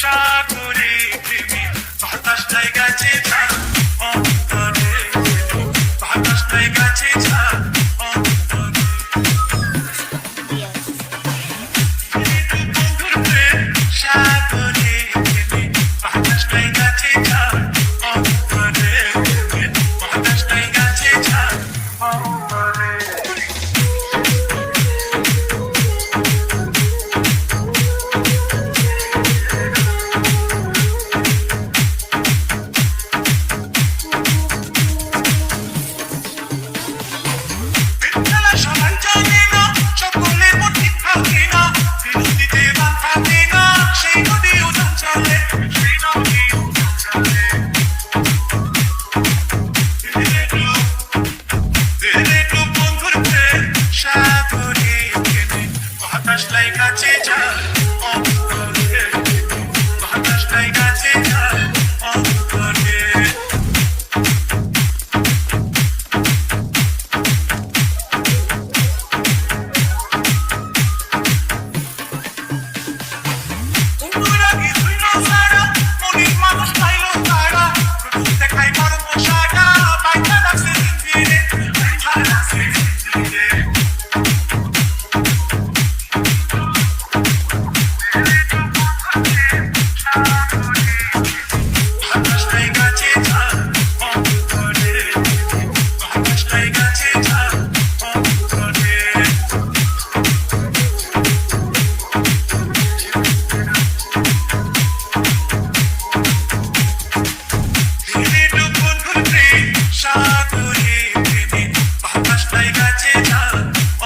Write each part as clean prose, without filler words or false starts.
সাগরে প্রেমে বাতাসটাই গেছে ঝাড় অন্তরে, বাতাসটাই গেছে ঝাড় অন্তরে। বন্ধুর প্রেম সাগরে প্রেমে বাতাসটাই গেছে ঝাড় অন্তরে, বাতাসটাই গেছে ঝাড় অন্তরে। বাতাসটাই কাছে ঝাড় অন্তরে, বাতাসটাই কাছে ঝাড় অন্তরে। অনুরাগী তুই না সারা মনির মানুষ পাইলো তারা দেখাই বড় পোশাকা বাইটা রাখছে ফিরে বাইটা রাখছে ফিরে। বাতাসটাই গেছে ঝাড় অন্তরে, বাতাসটাই গেছে ঝাড় অন্তরে। বন্ধুর প্রেম সাগরে প্রেমে বাতাসটাই গেছে ঝাড়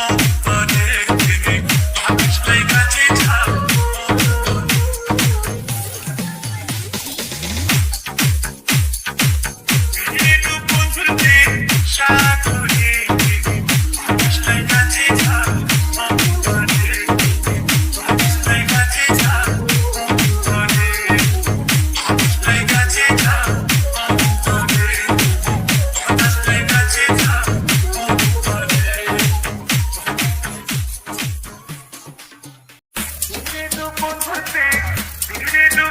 অন্তরে, প্রেমে বাতাসটাই গেছে ঝাড় অন্তরে। বন্ধুর প্রেম সাগরে প্রেমে বাতাসটাই গেছে ঝাড় অন্তরে, বাতাসটাই গেছে ঝাড় অন্তরে, বাতাসটাই গেছে ঝাড় অন্তরে, বাতাসটাই গেছে ঝাড় অন্তরে।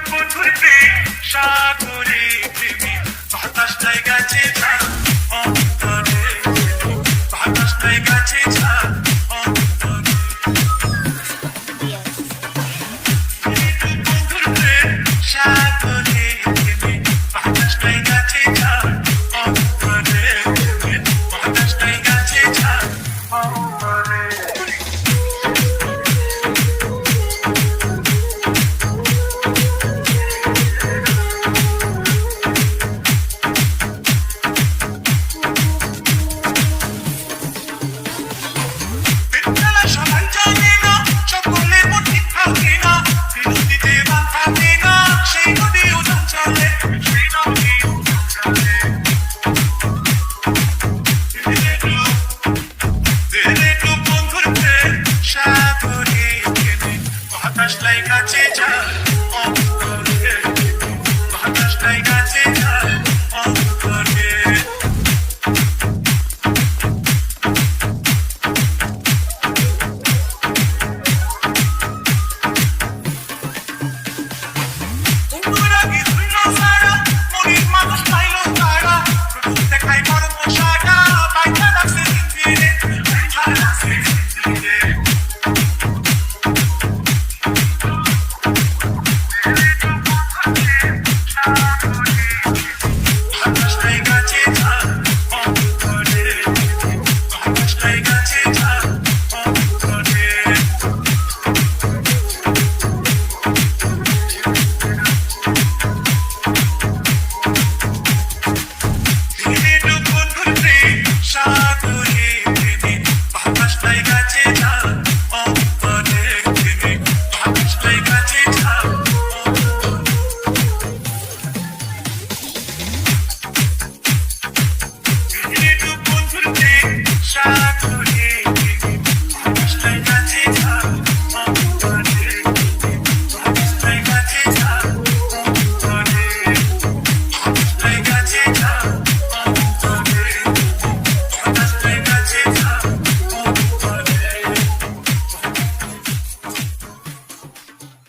বন্ধুর প্রেম সাগরে প্রেমে বাতাসটাই গেছে ঝাড়